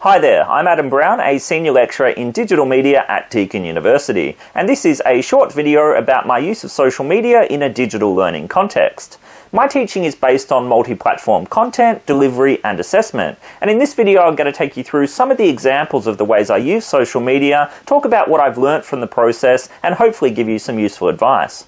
Hi there, I'm Adam Brown, a Senior Lecturer in Digital Media at Deakin University, and this is a short video about my use of social media in a digital learning context. My teaching is based on multi-platform content, delivery and assessment, and in this video I'm going to take you through some of the examples of the ways I use social media, talk about what I've learnt from the process, and hopefully give you some useful advice.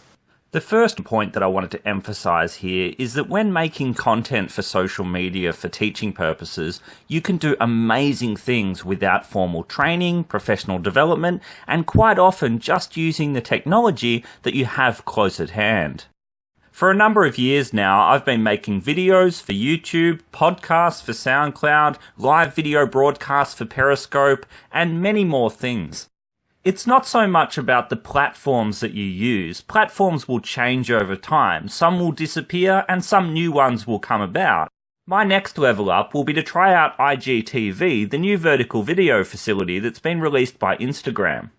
The first point that I wanted to emphasize here is that when making content for social media for teaching purposes, you can do amazing things without formal training, professional development, and quite often just using the technology that you have close at hand. For a number of years now, I've been making videos for YouTube, podcasts for SoundCloud, live video broadcasts for Periscope, and many more things. It's not so much about the platforms that you use. Platforms will change over time. Some will disappear and some new ones will come about. My next level up will be to try out IGTV, the new vertical video facility that's been released by Instagram.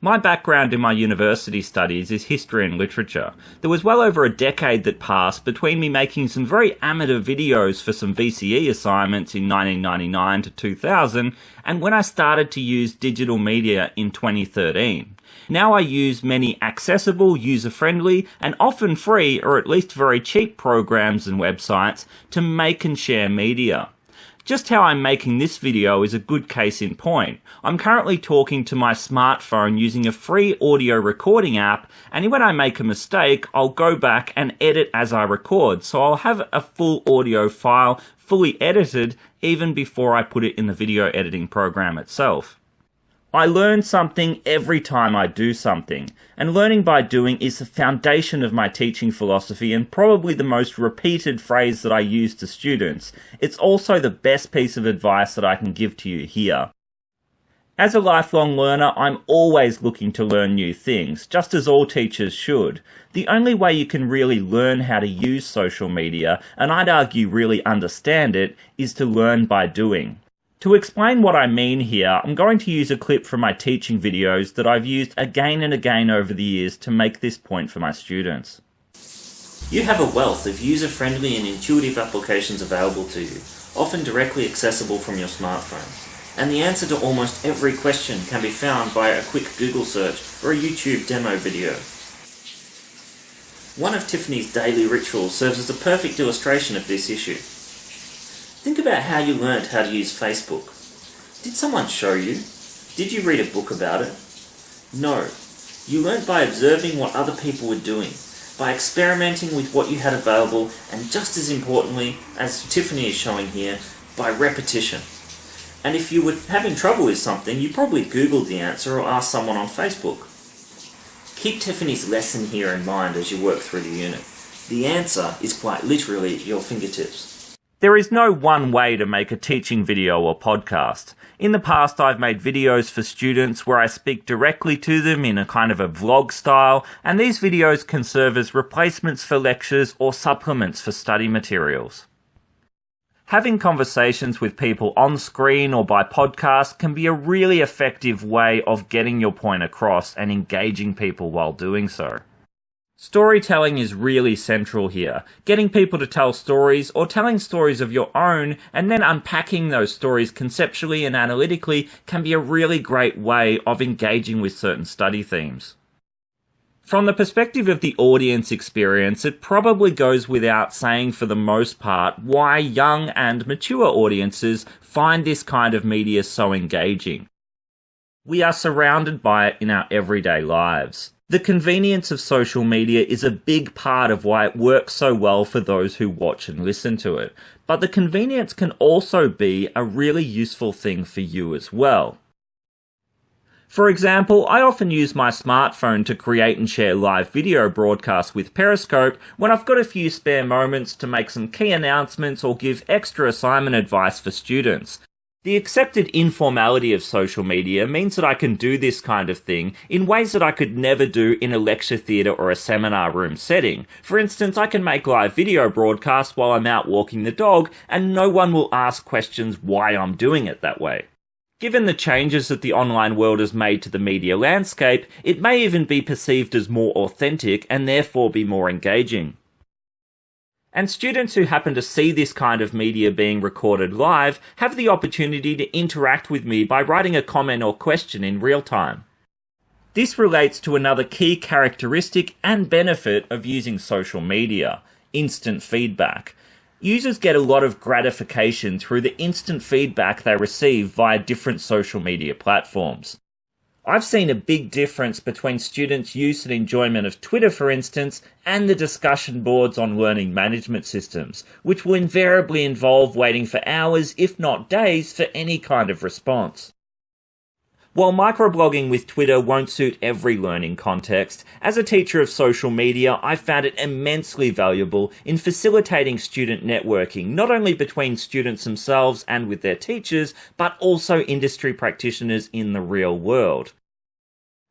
My background in my university studies is history and literature. There was well over a decade that passed between me making some very amateur videos for some VCE assignments in 1999 to 2000 and when I started to use digital media in 2013. Now I use many accessible, user-friendly, and often free or at least very cheap programs and websites to make and share media. Just how I'm making this video is a good case in point. I'm currently talking to my smartphone using a free audio recording app, and when I make a mistake, I'll go back and edit as I record, so I'll have a full audio file fully edited even before I put it in the video editing program itself. I learn something every time I do something, and learning by doing is the foundation of my teaching philosophy and probably the most repeated phrase that I use to students. It's also the best piece of advice that I can give to you here. As a lifelong learner, I'm always looking to learn new things, just as all teachers should. The only way you can really learn how to use social media, and I'd argue really understand it, is to learn by doing. To explain what I mean here, I'm going to use a clip from my teaching videos that I've used again and again over the years to make this point for my students. You have a wealth of user-friendly and intuitive applications available to you, often directly accessible from your smartphone. And the answer to almost every question can be found by a quick Google search or a YouTube demo video. One of Tiffany's daily rituals serves as a perfect illustration of this issue. Think about how you learnt how to use Facebook. Did someone show you? Did you read a book about it? No. You learnt by observing what other people were doing, by experimenting with what you had available, and just as importantly, as Tiffany is showing here, by repetition. And if you were having trouble with something, you probably Googled the answer or asked someone on Facebook. Keep Tiffany's lesson here in mind as you work through the unit. The answer is quite literally at your fingertips. There is no one way to make a teaching video or podcast. In the past, I've made videos for students where I speak directly to them in a kind of a vlog style, and these videos can serve as replacements for lectures or supplements for study materials. Having conversations with people on screen or by podcast can be a really effective way of getting your point across and engaging people while doing so. Storytelling is really central here. Getting people to tell stories or telling stories of your own and then unpacking those stories conceptually and analytically can be a really great way of engaging with certain study themes. From the perspective of the audience experience, it probably goes without saying for the most part why young and mature audiences find this kind of media so engaging. We are surrounded by it in our everyday lives. The convenience of social media is a big part of why it works so well for those who watch and listen to it. But the convenience can also be a really useful thing for you as well. For example, I often use my smartphone to create and share live video broadcasts with Periscope when I've got a few spare moments to make some key announcements or give extra assignment advice for students. The accepted informality of social media means that I can do this kind of thing in ways that I could never do in a lecture theatre or a seminar room setting. For instance, I can make live video broadcasts while I'm out walking the dog and no one will ask questions why I'm doing it that way. Given the changes that the online world has made to the media landscape, it may even be perceived as more authentic and therefore be more engaging. And students who happen to see this kind of media being recorded live have the opportunity to interact with me by writing a comment or question in real time. This relates to another key characteristic and benefit of using social media: instant feedback. Users get a lot of gratification through the instant feedback they receive via different social media platforms. I've seen a big difference between students' use and enjoyment of Twitter, for instance, and the discussion boards on learning management systems, which will invariably involve waiting for hours, if not days, for any kind of response. While microblogging with Twitter won't suit every learning context, as a teacher of social media, I found it immensely valuable in facilitating student networking, not only between students themselves and with their teachers, but also industry practitioners in the real world.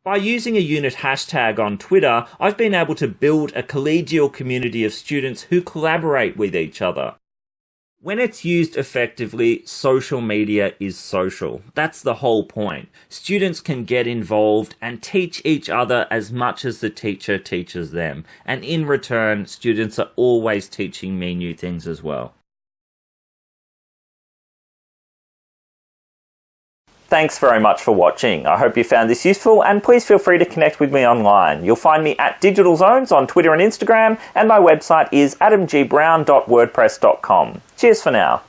By using a unit hashtag on Twitter, I've been able to build a collegial community of students who collaborate with each other. When it's used effectively, social media is social. That's the whole point. Students can get involved and teach each other as much as the teacher teaches them. And in return, students are always teaching me new things as well. Thanks very much for watching. I hope you found this useful, and please feel free to connect with me online. You'll find me at Digital Zones on Twitter and Instagram, and my website is adamgbrown.wordpress.com. Cheers for now.